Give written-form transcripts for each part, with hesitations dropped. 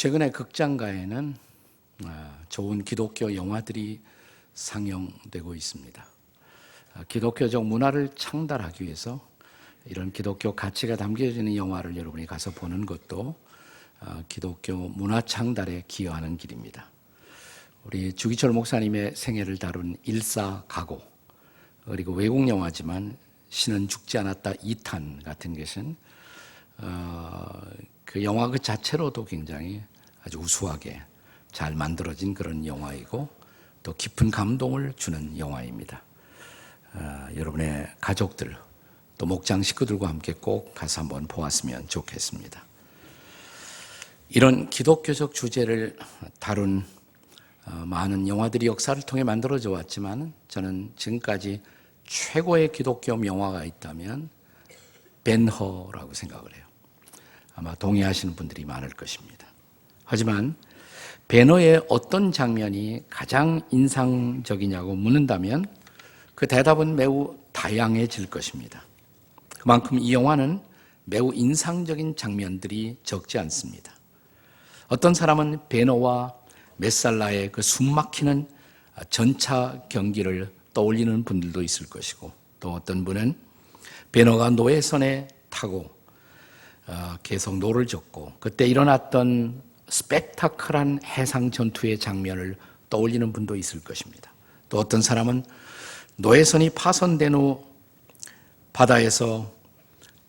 최근에 극장가에는 좋은 기독교 영화들이 상영되고 있습니다. 기독교적 문화를 창달하기 위해서 이런 기독교 가치가 담겨지는 영화를 여러분이 가서 보는 것도 기독교 문화 창달에 기여하는 길입니다. 우리 주기철 목사님의 생애를 다룬 일사가고, 그리고 외국 영화지만 신은 죽지 않았다 2탄 같은 것은 그 영화 그 자체로도 굉장히 아주 우수하게 잘 만들어진 그런 영화이고 또 깊은 감동을 주는 영화입니다. 여러분의 가족들 또 목장 식구들과 함께 꼭 가서 한번 보았으면 좋겠습니다. 이런 기독교적 주제를 다룬 많은 영화들이 역사를 통해 만들어져 왔지만 저는 지금까지 최고의 기독교 명화가 있다면 벤허라고 생각을 해요. 아마 동의하시는 분들이 많을 것입니다. 하지만 벤허의 어떤 장면이 가장 인상적이냐고 묻는다면 그 대답은 매우 다양해질 것입니다. 그만큼 이 영화는 매우 인상적인 장면들이 적지 않습니다. 어떤 사람은 벤허와 메살라의 그 숨막히는 전차 경기를 떠올리는 분들도 있을 것이고, 또 어떤 분은 벤허가 노예선에 타고 계속 노를 젓고 그때 일어났던 스펙타클한 해상 전투의 장면을 떠올리는 분도 있을 것입니다. 또 어떤 사람은 노예선이 파손된 후 바다에서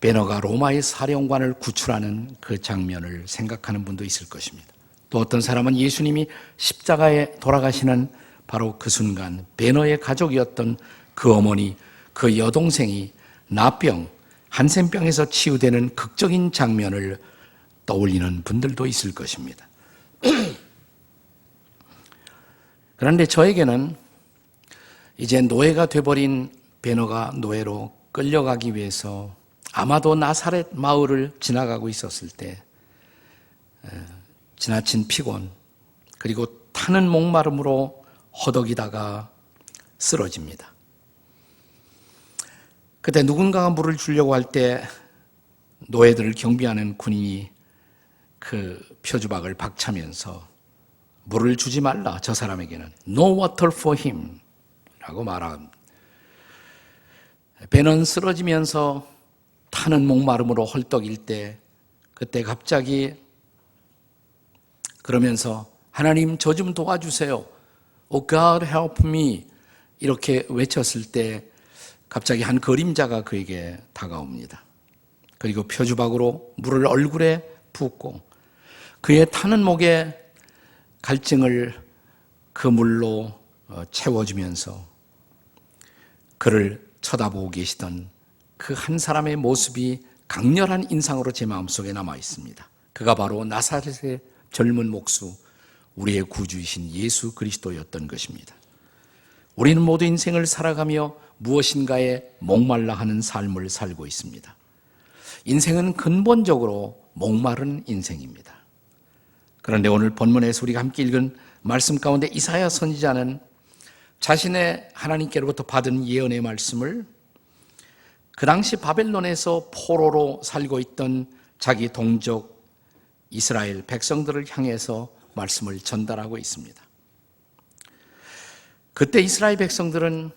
벤허가 로마의 사령관을 구출하는 그 장면을 생각하는 분도 있을 것입니다. 또 어떤 사람은 예수님이 십자가에 돌아가시는 바로 그 순간 벤허의 가족이었던 그 어머니, 그 여동생이 나병, 한센병에서 치유되는 극적인 장면을 떠올리는 분들도 있을 것입니다. 그런데 저에게는 이제 노예가 돼버린 벤허가 노예로 끌려가기 위해서 아마도 나사렛 마을을 지나가고 있었을 때 지나친 피곤 그리고 타는 목마름으로 허덕이다가 쓰러집니다. 그때 누군가가 물을 주려고 할 때 노예들을 경비하는 군인이 그 표주박을 박차면서 물을 주지 말라, 저 사람에게는 No water for him 라고 말합니다. 벤허는 쓰러지면서 타는 목마름으로 헐떡일 때 그때 갑자기 그러면서 하나님 저 좀 도와주세요, Oh God help me 이렇게 외쳤을 때 갑자기 한 그림자가 그에게 다가옵니다. 그리고 표주박으로 물을 얼굴에 붓고 그의 타는 목에 갈증을 그 물로 채워주면서 그를 쳐다보고 계시던 그 한 사람의 모습이 강렬한 인상으로 제 마음속에 남아 있습니다. 그가 바로 나사렛의 젊은 목수, 우리의 구주이신 예수 그리스도였던 것입니다. 우리는 모두 인생을 살아가며 무엇인가에 목말라 하는 삶을 살고 있습니다. 인생은 근본적으로 목마른 인생입니다. 그런데 오늘 본문에서 우리가 함께 읽은 말씀 가운데 이사야 선지자는 자신의 하나님께로부터 받은 예언의 말씀을 그 당시 바벨론에서 포로로 살고 있던 자기 동족 이스라엘 백성들을 향해서 말씀을 전달하고 있습니다. 그때 이스라엘 백성들은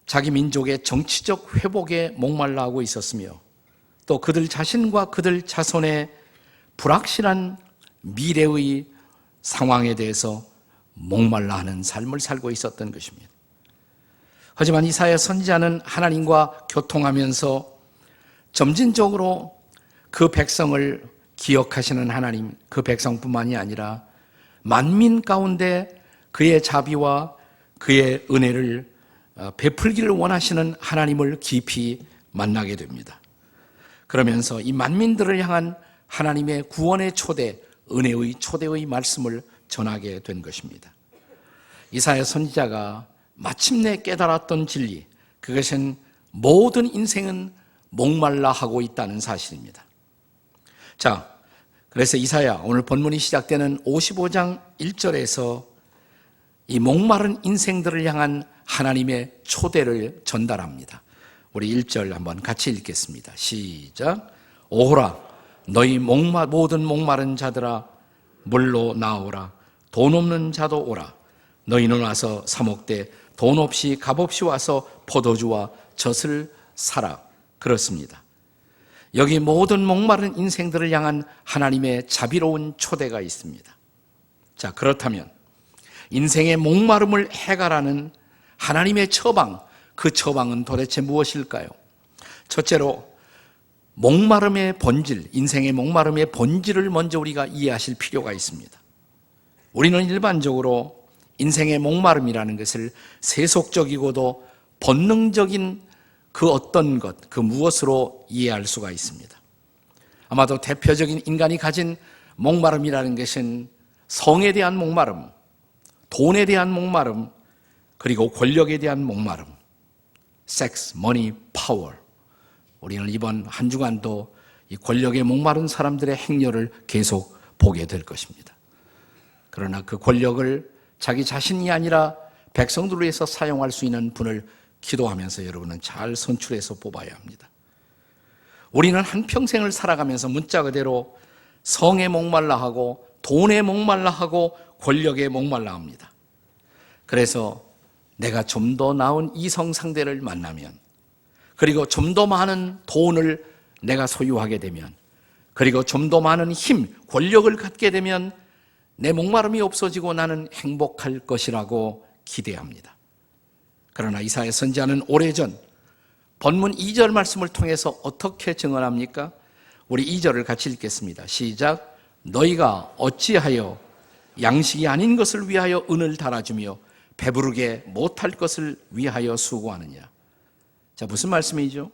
자기 민족의 정치적 회복에 목말라 하고 있었으며 또 그들 자신과 그들 자손의 불확실한 미래의 상황에 대해서 목말라 하는 삶을 살고 있었던 것입니다. 하지만 이사야 선지자는 하나님과 교통하면서 점진적으로 그 백성을 기억하시는 하나님, 그 백성뿐만이 아니라 만민 가운데 그의 자비와 그의 은혜를 베풀기를 원하시는 하나님을 깊이 만나게 됩니다. 그러면서 이 만민들을 향한 하나님의 구원의 초대, 은혜의 초대의 말씀을 전하게 된 것입니다. 이사야 선지자가 마침내 깨달았던 진리, 그것은 모든 인생은 목말라 하고 있다는 사실입니다. 자, 그래서 이사야 오늘 본문이 시작되는 55장 1절에서 이 목마른 인생들을 향한 하나님의 초대를 전달합니다. 우리 1절 한번 같이 읽겠습니다. 시작. 오호라 너희 모든 목마른 자들아 물로 나오라. 돈 없는 자도 오라. 너희는 와서 사 먹되 돈 없이 값 없이 와서 포도주와 젖을 사라. 그렇습니다. 여기 모든 목마른 인생들을 향한 하나님의 자비로운 초대가 있습니다. 자, 그렇다면 인생의 목마름을 해결하는 하나님의 처방, 그 처방은 도대체 무엇일까요? 첫째로 목마름의 본질, 인생의 목마름의 본질을 먼저 우리가 이해하실 필요가 있습니다. 우리는 일반적으로 인생의 목마름이라는 것을 세속적이고도 본능적인 그 어떤 것, 그 무엇으로 이해할 수가 있습니다. 아마도 대표적인 인간이 가진 목마름이라는 것은 성에 대한 목마름, 돈에 대한 목마름, 그리고 권력에 대한 목마름, 섹스, 머니, 파워. 우리는 이번 한 주간도 이 권력에 목마른 사람들의 행렬을 계속 보게 될 것입니다. 그러나 그 권력을 자기 자신이 아니라 백성들을 위해서 사용할 수 있는 분을 기도하면서 여러분은 잘 선출해서 뽑아야 합니다. 우리는 한평생을 살아가면서 문자 그대로 성에 목말라 하고 돈에 목말라 하고 권력에 목말라 합니다. 그래서 내가 좀 더 나은 이성 상대를 만나면, 그리고 좀 더 많은 돈을 내가 소유하게 되면, 그리고 좀 더 많은 힘, 권력을 갖게 되면 내 목마름이 없어지고 나는 행복할 것이라고 기대합니다. 그러나 이사야 선지자는 오래전 본문 2절 말씀을 통해서 어떻게 증언합니까? 우리 2절을 같이 읽겠습니다. 시작. 너희가 어찌하여 양식이 아닌 것을 위하여 은을 달아주며 배부르게 못할 것을 위하여 수고하느냐. 자, 무슨 말씀이죠?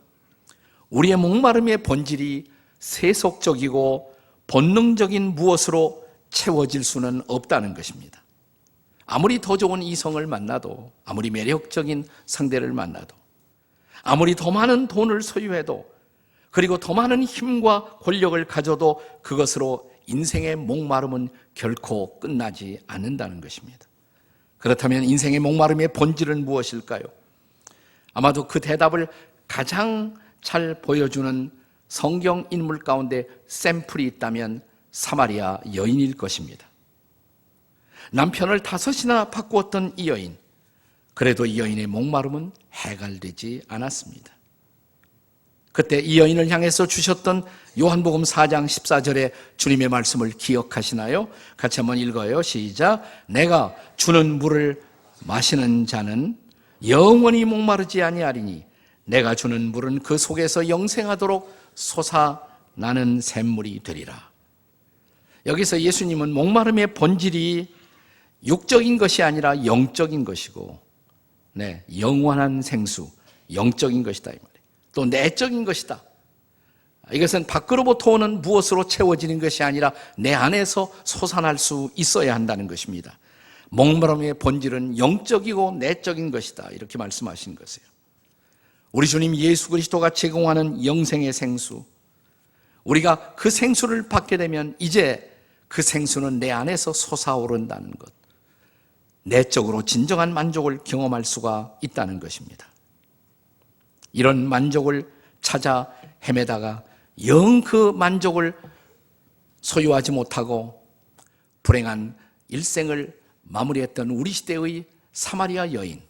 우리의 목마름의 본질이 세속적이고 본능적인 무엇으로 채워질 수는 없다는 것입니다. 아무리 더 좋은 이성을 만나도, 아무리 매력적인 상대를 만나도, 아무리 더 많은 돈을 소유해도, 그리고 더 많은 힘과 권력을 가져도 그것으로 인생의 목마름은 결코 끝나지 않는다는 것입니다. 그렇다면 인생의 목마름의 본질은 무엇일까요? 아마도 그 대답을 가장 잘 보여주는 성경 인물 가운데 샘플이 있다면 사마리아 여인일 것입니다. 남편을 5이나 바꾸었던 이 여인, 그래도 이 여인의 목마름은 해결되지 않았습니다. 그때 이 여인을 향해서 주셨던 요한복음 4장 14절의 주님의 말씀을 기억하시나요? 같이 한번 읽어요. 시작. 내가 주는 물을 마시는 자는 영원히 목마르지 아니하리니 내가 주는 물은 그 속에서 영생하도록 솟아나는 샘물이 되리라. 여기서 예수님은 목마름의 본질이 육적인 것이 아니라 영적인 것이고, 영원한 생수, 영적인 것이다 이 말이에요. 또 내적인 것이다. 이것은 밖으로부터 오는 무엇으로 채워지는 것이 아니라 내 안에서 솟아날 수 있어야 한다는 것입니다. 목마름의 본질은 영적이고 내적인 것이다, 이렇게 말씀하신 것이에요. 우리 주님 예수 그리스도가 제공하는 영생의 생수, 우리가 그 생수를 받게 되면 이제 그 생수는 내 안에서 솟아오른다는 것, 내적으로 진정한 만족을 경험할 수가 있다는 것입니다. 이런 만족을 찾아 헤매다가 영 그 만족을 소유하지 못하고 불행한 일생을 마무리했던 우리 시대의 사마리아 여인,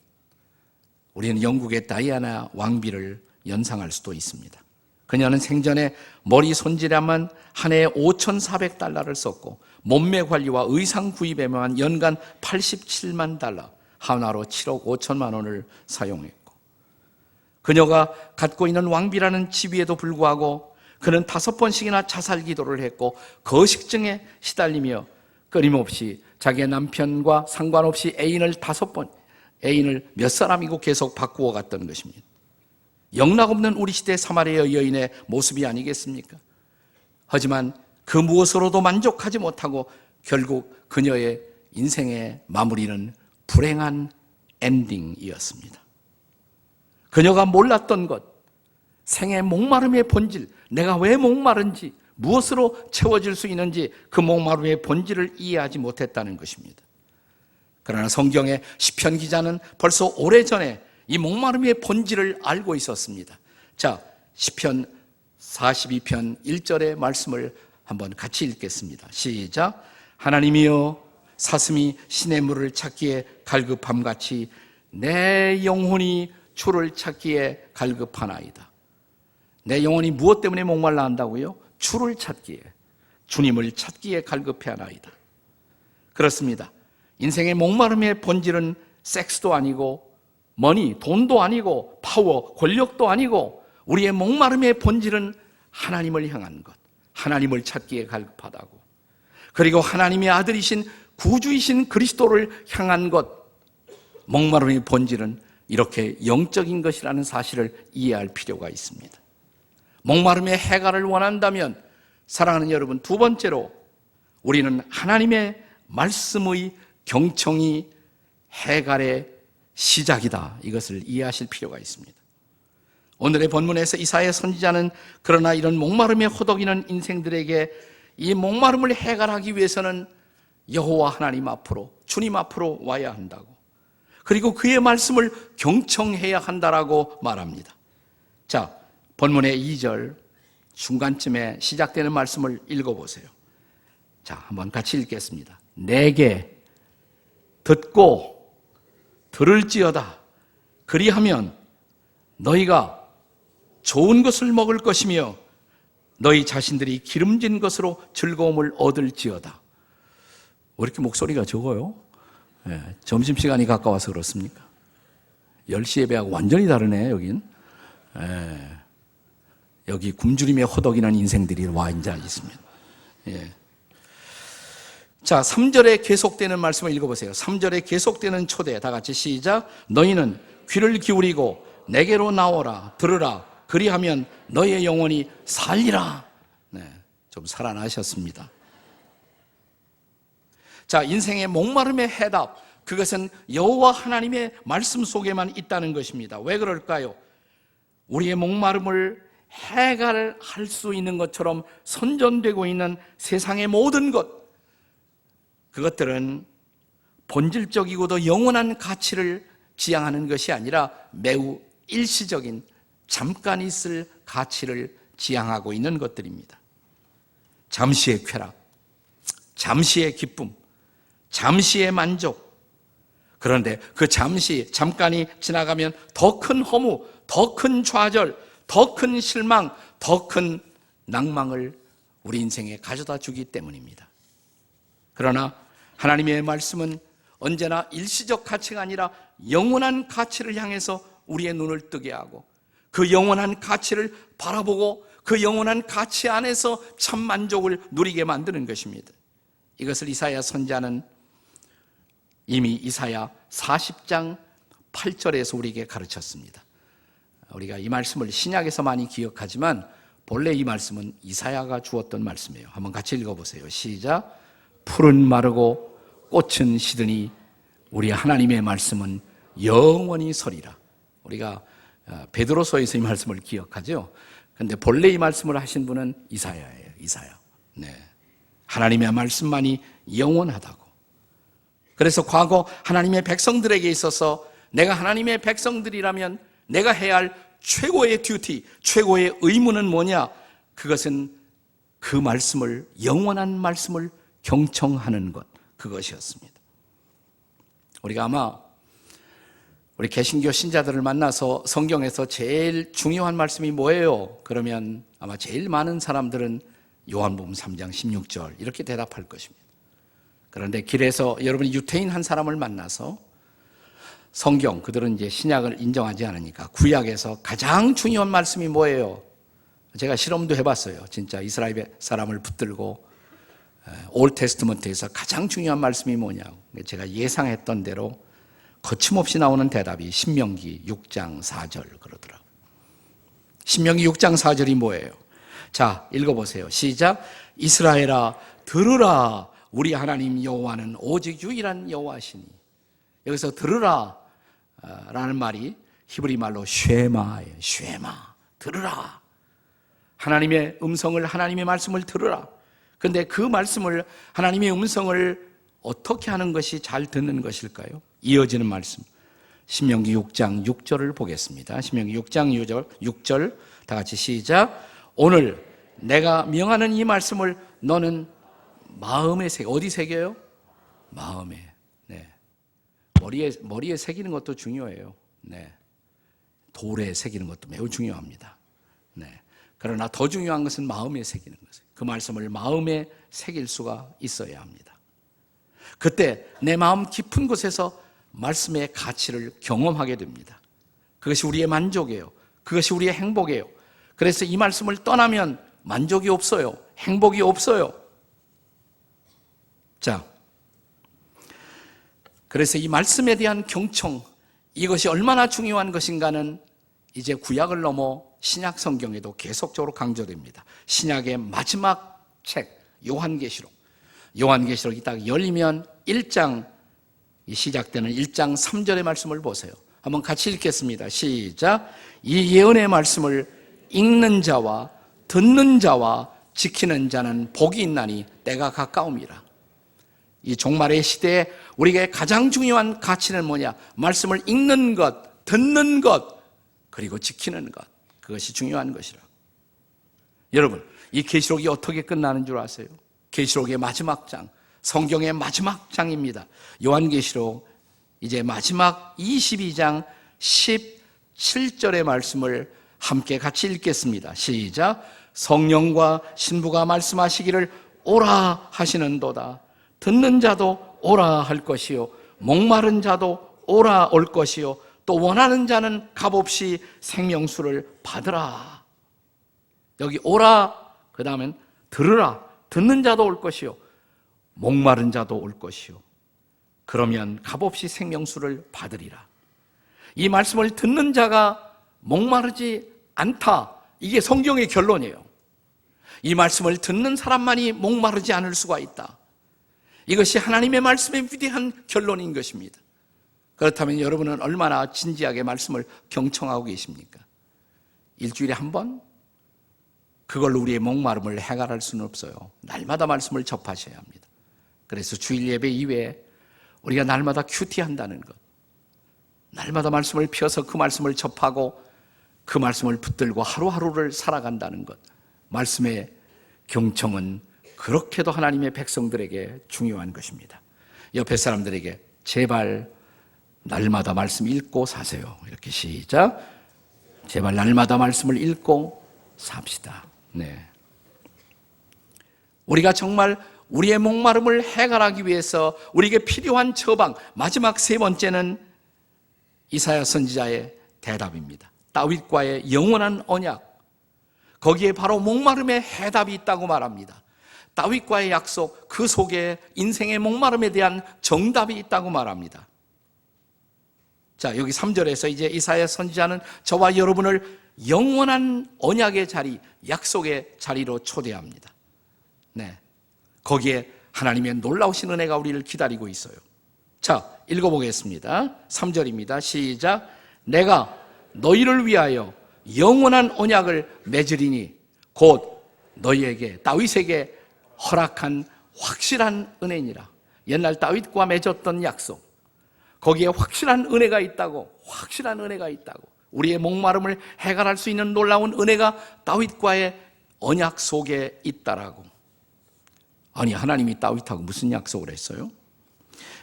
우리는 영국의 다이아나 왕비를 연상할 수도 있습니다. 그녀는 생전에 머리 손질에만 한 해에 $5,400를 썼고 몸매 관리와 의상 구입에만 연간 $87만, 하나로 7억 5천만 원을 사용했고, 그녀가 갖고 있는 왕비라는 지위에도 불구하고 그는 5번씩이나 자살 기도를 했고 거식증에 시달리며 끊임없이 자기의 남편과 상관없이 애인을 몇 사람이고 계속 바꾸어 갔던 것입니다. 영락없는 우리 시대 사마리아 여인의 모습이 아니겠습니까? 하지만 그 무엇으로도 만족하지 못하고 결국 그녀의 인생의 마무리는 불행한 엔딩이었습니다. 그녀가 몰랐던 것, 생의 목마름의 본질, 내가 왜 목마른지, 무엇으로 채워질 수 있는지 그 목마름의 본질을 이해하지 못했다는 것입니다. 그러나 성경의 시편 기자는 벌써 오래전에 이 목마름의 본질을 알고 있었습니다. 자, 시편 42편 1절의 말씀을 한번 같이 읽겠습니다. 시작. 하나님이여, 사슴이 시냇물을 찾기에 갈급함같이 내 영혼이 주를 찾기에 갈급하나이다. 내 영혼이 무엇 때문에 목말라 한다고요? 주를 찾기에, 주님을 찾기에 갈급해하나이다. 그렇습니다. 인생의 목마름의 본질은 섹스도 아니고 머니, 돈도 아니고 파워, 권력도 아니고 우리의 목마름의 본질은 하나님을 향한 것, 하나님을 찾기에 갈급하다고. 그리고 하나님의 아들이신 구주이신 그리스도를 향한 것, 목마름의 본질은 이렇게 영적인 것이라는 사실을 이해할 필요가 있습니다. 목마름의 해갈을 원한다면 사랑하는 여러분, 두 번째로 우리는 하나님의 말씀의 경청이 해갈의 시작이다, 이것을 이해하실 필요가 있습니다. 오늘의 본문에서 이사야 선지자는 그러나 이런 목마름에 호덕이는 인생들에게 이 목마름을 해갈하기 위해서는 여호와 하나님 앞으로, 주님 앞으로 와야 한다고, 그리고 그의 말씀을 경청해야 한다라고 말합니다. 자, 본문의 2절 중간쯤에 시작되는 말씀을 읽어보세요. 자, 한번 같이 읽겠습니다. 내게 듣고 들을지어다. 그리하면 너희가 좋은 것을 먹을 것이며 너희 자신들이 기름진 것으로 즐거움을 얻을지어다. 왜 이렇게 목소리가 적어요? 점심시간이 가까워서 그렇습니까? 10시 예배하고 완전히 다르네, 여긴. 여기 굶주림에 호덕이는 인생들이 와 앉아 있습니다. 자, 3절에 계속되는 말씀을 읽어보세요. 3절에 계속되는 초대, 다 같이 시작. 너희는 귀를 기울이고 내게로 나오라, 들으라. 그리하면 너희의 영혼이 살리라. 좀 살아나셨습니다. 자, 인생의 목마름의 해답, 그것은 여호와 하나님의 말씀 속에만 있다는 것입니다. 왜 그럴까요? 우리의 목마름을 해갈할 수 있는 것처럼 선전되고 있는 세상의 모든 것, 그것들은 본질적이고도 영원한 가치를 지향하는 것이 아니라 매우 일시적인, 잠깐 있을 가치를 지향하고 있는 것들입니다. 잠시의 쾌락, 잠시의 기쁨, 잠시의 만족. 그런데 그 잠깐이 지나가면 더 큰 허무, 더 큰 좌절, 더 큰 실망, 더 큰 낭망을 우리 인생에 가져다 주기 때문입니다. 그러나 하나님의 말씀은 언제나 일시적 가치가 아니라 영원한 가치를 향해서 우리의 눈을 뜨게 하고 그 영원한 가치를 바라보고 그 영원한 가치 안에서 참 만족을 누리게 만드는 것입니다. 이것을 이사야 선지자는 이미 이사야 40장 8절에서 우리에게 가르쳤습니다. 우리가 이 말씀을 신약에서 많이 기억하지만 본래 이 말씀은 이사야가 주었던 말씀이에요. 한번 같이 읽어보세요. 시작. 풀은 마르고 꽃은 시드니 우리 하나님의 말씀은 영원히 서리라. 우리가 베드로서에서 이 말씀을 기억하죠. 그런데 본래 이 말씀을 하신 분은 이사야예요. 이사야. 하나님의 말씀만이 영원하다고. 그래서 과거 하나님의 백성들에게 있어서 내가 하나님의 백성들이라면 내가 해야 할 최고의 듀티, 최고의 의무는 뭐냐? 그것은 그 말씀을, 영원한 말씀을 경청하는 것, 그것이었습니다. 우리가 아마 우리 개신교 신자들을 만나서 성경에서 제일 중요한 말씀이 뭐예요? 그러면 아마 제일 많은 사람들은 요한복음 3장 16절 이렇게 대답할 것입니다. 그런데 길에서 여러분이 유태인 한 사람을 만나서 성경, 그들은 이제 신약을 인정하지 않으니까 구약에서 가장 중요한 말씀이 뭐예요? 제가 실험도 해봤어요. 진짜 이스라엘 사람을 붙들고 올 테스트먼트에서 가장 중요한 말씀이 뭐냐고. 제가 예상했던 대로 거침없이 나오는 대답이 신명기 6장 4절 그러더라고요. 신명기 6장 4절이 뭐예요? 자, 읽어보세요. 시작. 이스라엘아 들으라. 우리 하나님 여호와는 오직 유일한 여호와시니. 여기서 들으라 라는 말이 히브리 말로 쉐마예요. 쉐마. 들으라. 하나님의 음성을, 하나님의 말씀을 들으라. 그런데 그 말씀을, 하나님의 음성을 어떻게 하는 것이 잘 듣는 것일까요? 이어지는 말씀. 신명기 6장 6절을 보겠습니다. 신명기 6장 6절 다 같이 시작. 오늘 내가 명하는 이 말씀을 너는 마음에 어디 새겨요? 마음에. 네. 머리에 새기는 것도 중요해요. 네. 돌에 새기는 것도 매우 중요합니다. 네. 그러나 더 중요한 것은 마음에 새기는 것이에요. 그 말씀을 마음에 새길 수가 있어야 합니다. 그때 내 마음 깊은 곳에서 말씀의 가치를 경험하게 됩니다. 그것이 우리의 만족이에요. 그것이 우리의 행복이에요. 그래서 이 말씀을 떠나면 만족이 없어요. 행복이 없어요. 자, 그래서 이 말씀에 대한 경청, 이것이 얼마나 중요한 것인가는 이제 구약을 넘어 신약 성경에도 계속적으로 강조됩니다. 신약의 마지막 책 요한계시록. 요한계시록이 딱 열리면 1장 시작되는 1장 3절의 말씀을 보세요. 한번 같이 읽겠습니다. 시작. 이 예언의 말씀을 읽는 자와 듣는 자와 지키는 자는 복이 있나니 때가 가까움이라. 이 종말의 시대에 우리에게 가장 중요한 가치는 뭐냐? 말씀을 읽는 것, 듣는 것, 그리고 지키는 것. 그것이 중요한 것이라. 여러분, 이 계시록이 어떻게 끝나는 줄 아세요? 계시록의 마지막 장, 성경의 마지막 장입니다. 요한계시록 이제 마지막 22장 17절의 말씀을 함께 같이 읽겠습니다. 시작. 성령과 신부가 말씀하시기를 오라 하시는도다. 듣는 자도 오라 할 것이요 목마른 자도 오라 올 것이요 또 원하는 자는 값없이 생명수를 받으라. 여기 오라, 그 다음엔 들으라. 듣는 자도 올 것이요 목마른 자도 올 것이요 그러면 값없이 생명수를 받으리라. 이 말씀을 듣는 자가 목마르지 않다. 이게 성경의 결론이에요. 이 말씀을 듣는 사람만이 목마르지 않을 수가 있다. 이것이 하나님의 말씀의 위대한 결론인 것입니다. 그렇다면 여러분은 얼마나 진지하게 말씀을 경청하고 계십니까? 일주일에 한 번? 그걸로 우리의 목마름을 해결할 수는 없어요. 날마다 말씀을 접하셔야 합니다. 그래서 주일 예배 이외에 우리가 날마다 큐티한다는 것, 날마다 말씀을 펴서 그 말씀을 접하고 그 말씀을 붙들고 하루하루를 살아간다는 것, 말씀의 경청은 그렇게도 하나님의 백성들에게 중요한 것입니다. 옆에 사람들에게 제발 날마다 말씀 읽고 사세요. 이렇게 시작. 제발 날마다 말씀을 읽고 삽시다. 네. 우리가 정말 우리의 목마름을 해결하기 위해서 우리에게 필요한 처방, 마지막 세 번째는 이사야 선지자의 대답입니다. 다윗과의 영원한 언약, 거기에 바로 목마름의 해답이 있다고 말합니다. 다윗과의 약속, 그 속에 인생의 목마름에 대한 정답이 있다고 말합니다. 자, 여기 3절에서 이제 이사야 선지자는 저와 여러분을 영원한 언약의 자리, 약속의 자리로 초대합니다. 네, 거기에 하나님의 놀라우신 은혜가 우리를 기다리고 있어요. 자, 읽어보겠습니다. 3절입니다. 시작. 내가 너희를 위하여 영원한 언약을 맺으리니 곧 너희에게, 다윗에게 허락한 확실한 은혜니라. 옛날 다윗과 맺었던 약속, 거기에 확실한 은혜가 있다고, 확실한 은혜가 있다고. 우리의 목마름을 해결할 수 있는 놀라운 은혜가 다윗과의 언약 속에 있다라고. 아니, 하나님이 다윗하고 무슨 약속을 했어요?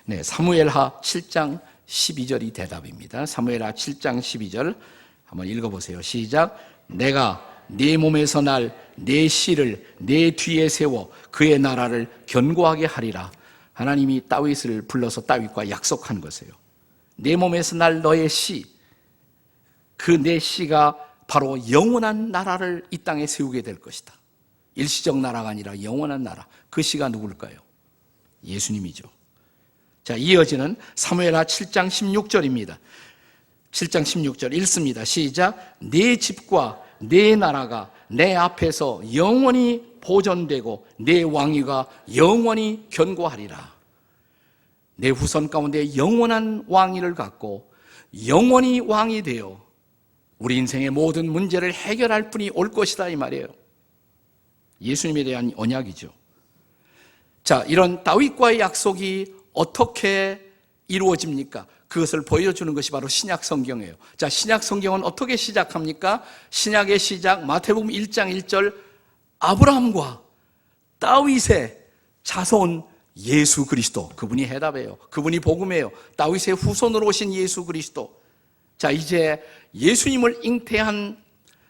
네, 사무엘하 7장 12절이 대답입니다. 사무엘하 7장 12절 한번 읽어보세요. 시작. 내가 네 몸에서 날 네 씨를 네 뒤에 세워 그의 나라를 견고하게 하리라. 하나님이 다윗을 불러서 다윗과 약속한 것이에요. 네 몸에서 날 너의 씨, 그 네 씨가 바로 영원한 나라를 이 땅에 세우게 될 것이다. 일시적 나라가 아니라 영원한 나라. 그 씨가 누굴까요? 예수님이죠. 자, 이어지는 사무엘하 7장 16절입니다. 7장 16절 읽습니다. 시작. 네 집과 네 나라가 내 앞에서 영원히 보존되고 내 왕위가 영원히 견고하리라. 내 후손 가운데 영원한 왕위를 갖고 영원히 왕이 되어 우리 인생의 모든 문제를 해결할 분이 올 것이다, 이 말이에요. 예수님에 대한 언약이죠. 자, 이런 다윗과의 약속이 어떻게 이루어집니까? 그것을 보여주는 것이 바로 신약 성경이에요. 자, 신약 성경은 어떻게 시작합니까? 신약의 시작, 마태복음 1장 1절, 아브라함과 다윗의 자손 예수 그리스도, 그분이 해답이에요. 그분이 복음이에요. 다윗의 후손으로 오신 예수 그리스도. 자, 이제 예수님을 잉태한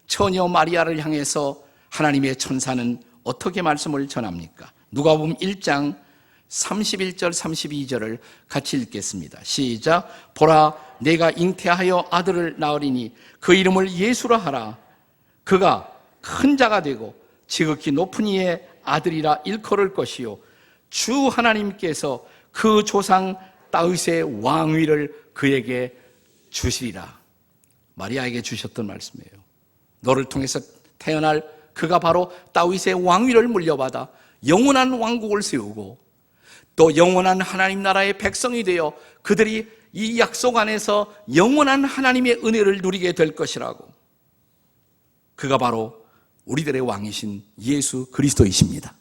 처녀 마리아를 향해서 하나님의 천사는 어떻게 말씀을 전합니까? 누가복음 1장 31절 32절을 같이 읽겠습니다. 시작. 보라, 내가 잉태하여 아들을 낳으리니 그 이름을 예수라 하라. 그가 큰 자가 되고 지극히 높은 이의 아들이라 일컬을 것이요 주 하나님께서 그 조상 다윗의 왕위를 그에게 주시리라. 마리아에게 주셨던 말씀이에요. 너를 통해서 태어날 그가 바로 다윗의 왕위를 물려받아 영원한 왕국을 세우고 또 영원한 하나님 나라의 백성이 되어 그들이 이 약속 안에서 영원한 하나님의 은혜를 누리게 될 것이라고. 그가 바로 우리들의 왕이신 예수 그리스도이십니다.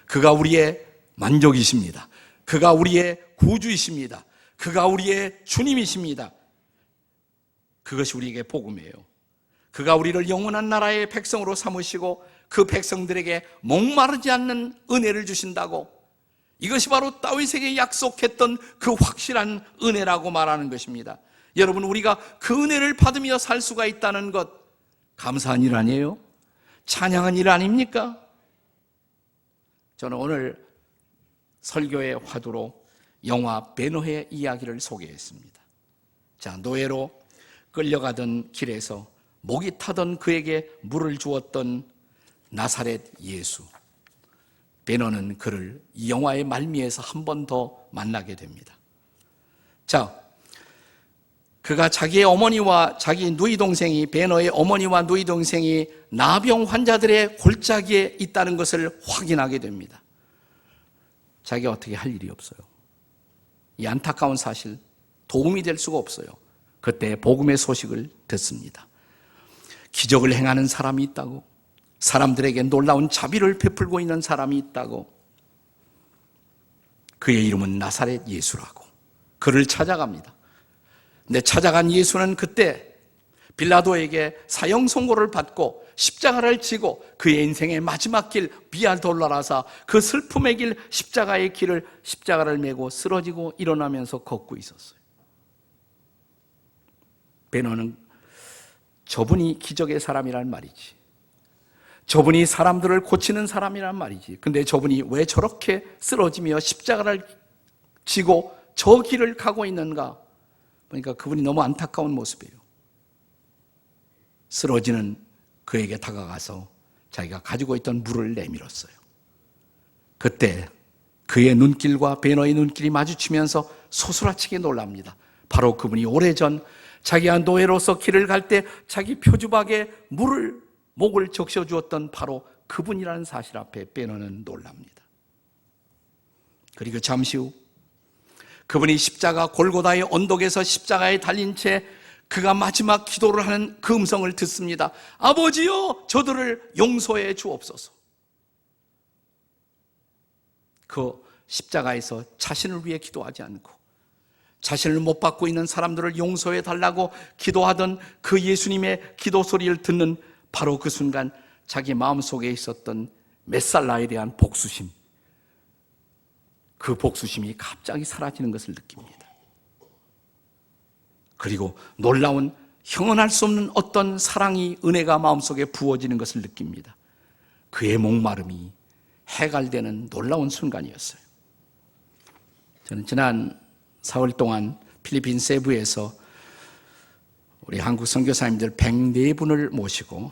그가 우리의 만족이십니다. 그가 우리의 구주이십니다. 그가 우리의 주님이십니다. 그것이 우리에게 복음이에요. 그가 우리를 영원한 나라의 백성으로 삼으시고 그 백성들에게 목마르지 않는 은혜를 주신다고. 이것이 바로 다윗에게 약속했던 그 확실한 은혜라고 말하는 것입니다. 여러분, 우리가 그 은혜를 받으며 살 수가 있다는 것, 감사한 일 아니에요? 찬양한 일 아닙니까? 저는 오늘 설교의 화두로 영화 베노의 이야기를 소개했습니다. 자, 노예로 끌려가던 길에서 목이 타던 그에게 물을 주었던 나사렛 예수. 베노는 그를 이 영화의 말미에서 한 번 더 만나게 됩니다. 자, 그가 자기의 어머니와 자기 누이 동생이, 베노의 어머니와 누이 동생이 나병 환자들의 골짜기에 있다는 것을 확인하게 됩니다. 자기가 어떻게 할 일이 없어요. 이 안타까운 사실, 도움이 될 수가 없어요. 그때 복음의 소식을 듣습니다. 기적을 행하는 사람이 있다고, 사람들에게 놀라운 자비를 베풀고 있는 사람이 있다고. 그의 이름은 나사렛 예수라고. 그를 찾아갑니다. 근데 찾아간 예수는 그때 빌라도에게 사형 선고를 받고 십자가를 지고 그의 인생의 마지막 길 비아 돌라라사, 그 슬픔의 길, 십자가의 길을, 십자가를 메고 쓰러지고 일어나면서 걷고 있었어요. 베노는 저분이 기적의 사람이란 말이지, 저분이 사람들을 고치는 사람이란 말이지, 근데 저분이 왜 저렇게 쓰러지며 십자가를 지고 저 길을 가고 있는가 보니까 그분이 너무 안타까운 모습이에요. 쓰러지는 그에게 다가가서 자기가 가지고 있던 물을 내밀었어요. 그때 그의 눈길과 베노의 눈길이 마주치면서 소스라치게 놀랍니다. 바로 그분이 오래전 자기가 노예로서 길을 갈 때 자기 표주박에 물을, 목을 적셔주었던 바로 그분이라는 사실 앞에 베노는 놀랍니다. 그리고 잠시 후 그분이 십자가 골고다의 언덕에서 십자가에 달린 채 그가 마지막 기도를 하는 그 음성을 듣습니다. 아버지여, 저들을 용서해 주옵소서. 그 십자가에서 자신을 위해 기도하지 않고 자신을 못 받고 있는 사람들을 용서해 달라고 기도하던 그 예수님의 기도 소리를 듣는 바로 그 순간 자기 마음속에 있었던 메살라에 대한 복수심, 그 복수심이 갑자기 사라지는 것을 느낍니다. 그리고 놀라운 형언할 수 없는 어떤 사랑이, 은혜가 마음속에 부어지는 것을 느낍니다. 그의 목마름이 해갈되는 놀라운 순간이었어요. 저는 지난 4월 동안 필리핀 세부에서 우리 한국 선교사님들 104분을 모시고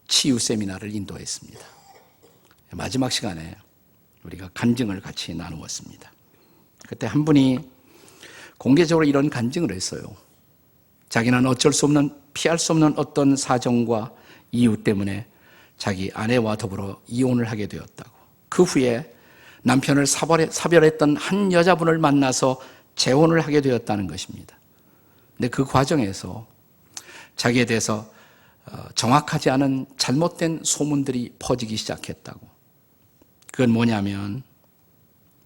치유 세미나를 인도했습니다. 마지막 시간에 우리가 간증을 같이 나누었습니다. 그때 한 분이 공개적으로 이런 간증을 했어요. 자기는 어쩔 수 없는, 피할 수 없는 어떤 사정과 이유 때문에 자기 아내와 더불어 이혼을 하게 되었다고. 그 후에 남편을 사별했던 한 여자분을 만나서 재혼을 하게 되었다는 것입니다. 근데 그 과정에서 자기에 대해서 정확하지 않은 잘못된 소문들이 퍼지기 시작했다고. 그건 뭐냐면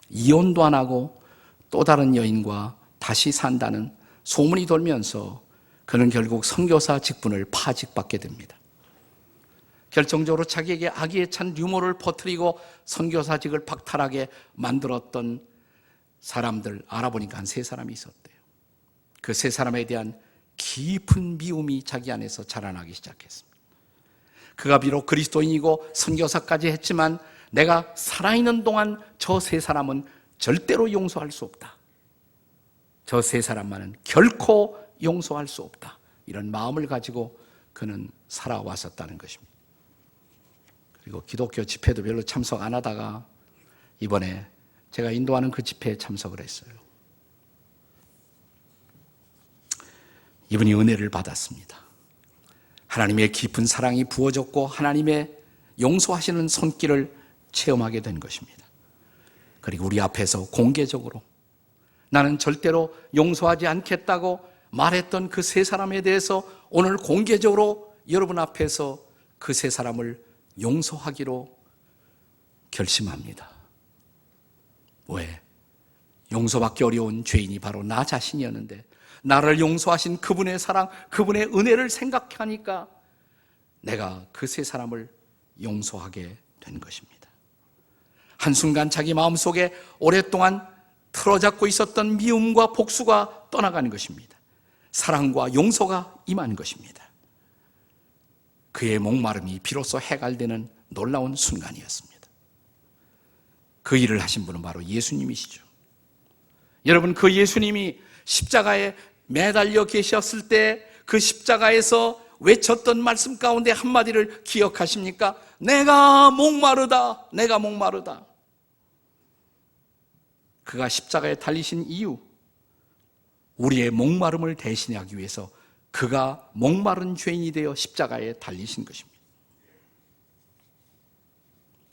이혼도 안 하고 또 다른 여인과 다시 산다는 소문이 돌면서 그는 결국 선교사 직분을 파직받게 됩니다. 결정적으로 자기에게 악의에 찬 류머를 퍼뜨리고 선교사직을 박탈하게 만들었던 사람들 알아보니까 한 3사람이 있었대요. 그 3사람에 대한 깊은 미움이 자기 안에서 자라나기 시작했습니다. 그가 비록 그리스도인이고 선교사까지 했지만 내가 살아있는 동안 저 3사람은 절대로 용서할 수 없다. 저 3사람만은 결코 용서할 수 없다. 이런 마음을 가지고 그는 살아왔었다는 것입니다. 그리고 기독교 집회도 별로 참석 안 하다가 이번에 제가 인도하는 그 집회에 참석을 했어요. 이분이 은혜를 받았습니다. 하나님의 깊은 사랑이 부어졌고 하나님의 용서하시는 손길을 체험하게 된 것입니다. 그리고 우리 앞에서 공개적으로 나는 절대로 용서하지 않겠다고 말했던 그 3사람에 대해서 오늘 공개적으로 여러분 앞에서 그 3사람을 용서하기로 결심합니다. 왜? 용서받기 어려운 죄인이 바로 나 자신이었는데 나를 용서하신 그분의 사랑, 그분의 은혜를 생각하니까 내가 그 3사람을 용서하게 된 것입니다. 한순간 자기 마음속에 오랫동안 틀어잡고 있었던 미움과 복수가 떠나가는 것입니다. 사랑과 용서가 임하는 것입니다. 그의 목마름이 비로소 해갈되는 놀라운 순간이었습니다. 그 일을 하신 분은 바로 예수님이시죠. 여러분, 그 예수님이 십자가에 매달려 계셨을 때 그 십자가에서 외쳤던 말씀 가운데 한마디를 기억하십니까? 내가 목마르다. 내가 목마르다. 그가 십자가에 달리신 이유, 우리의 목마름을 대신하기 위해서 그가 목마른 죄인이 되어 십자가에 달리신 것입니다.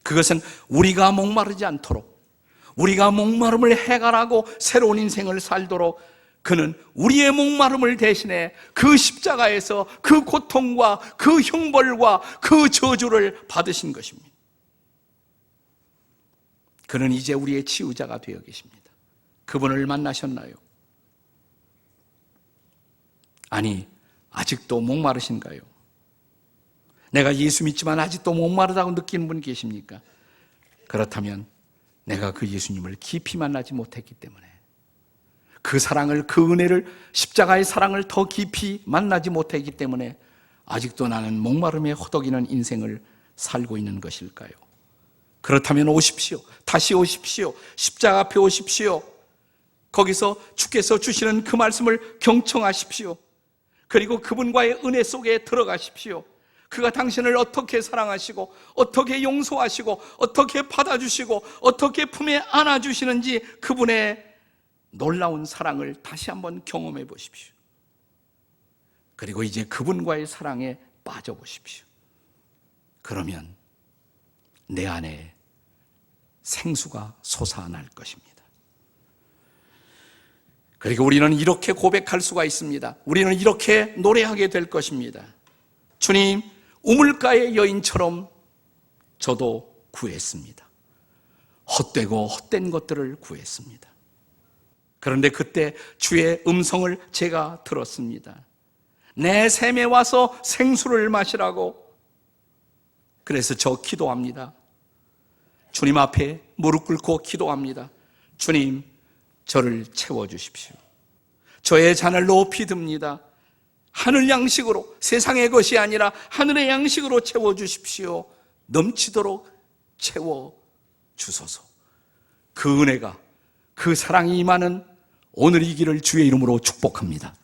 그것은 우리가 목마르지 않도록, 우리가 목마름을 해결하고 새로운 인생을 살도록 그는 우리의 목마름을 대신해 그 십자가에서 그 고통과 그 형벌과 그 저주를 받으신 것입니다. 그는 이제 우리의 치유자가 되어 계십니다. 그분을 만나셨나요? 아니, 아직도 목마르신가요? 내가 예수 믿지만 아직도 목마르다고 느끼는 분 계십니까? 그렇다면 내가 그 예수님을 깊이 만나지 못했기 때문에, 그 사랑을, 그 은혜를, 십자가의 사랑을 더 깊이 만나지 못했기 때문에 아직도 나는 목마름에 허덕이는 인생을 살고 있는 것일까요? 그렇다면 오십시오. 다시 오십시오. 십자가 앞에 오십시오. 거기서 주께서 주시는 그 말씀을 경청하십시오. 그리고 그분과의 은혜 속에 들어가십시오. 그가 당신을 어떻게 사랑하시고 어떻게 용서하시고 어떻게 받아주시고 어떻게 품에 안아주시는지 그분의 놀라운 사랑을 다시 한번 경험해 보십시오. 그리고 이제 그분과의 사랑에 빠져보십시오. 그러면 내 안에 생수가 솟아날 것입니다. 그리고 우리는 이렇게 고백할 수가 있습니다. 우리는 이렇게 노래하게 될 것입니다. 주님, 우물가의 여인처럼 저도 구했습니다. 헛되고 헛된 것들을 구했습니다. 그런데 그때 주의 음성을 제가 들었습니다. 내 샘에 와서 생수를 마시라고. 그래서 저 기도합니다. 주님 앞에 무릎 꿇고 기도합니다. 주님, 저를 채워주십시오. 저의 잔을 높이 듭니다. 하늘 양식으로, 세상의 것이 아니라 하늘의 양식으로 채워주십시오. 넘치도록 채워주소서. 그 은혜가, 그 사랑이 임하는 오늘 이 길을 주의 이름으로 축복합니다.